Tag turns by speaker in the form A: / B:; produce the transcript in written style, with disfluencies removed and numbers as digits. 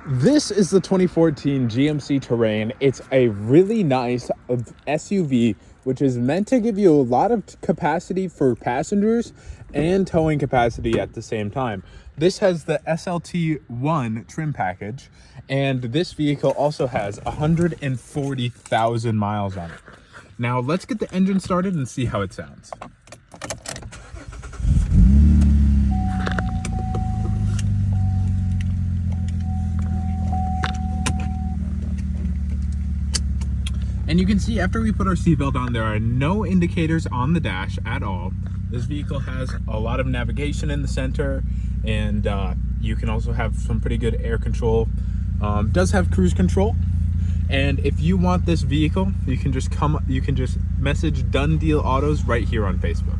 A: This is the 2014 GMC Terrain. It's a really nice SUV, which is meant to give you a lot of capacity for passengers and towing capacity at the same time. This has the SLT1 trim package, and this vehicle also has 140,000 miles on it. Now let's get the engine started and see how it sounds. And you can see after we put our seatbelt on, there are no indicators on the dash at all. This vehicle has a lot of navigation in the center, and you can also have some pretty good air control. Does have cruise control. And if you want this vehicle, you can just message Done Deal Autos right here on Facebook.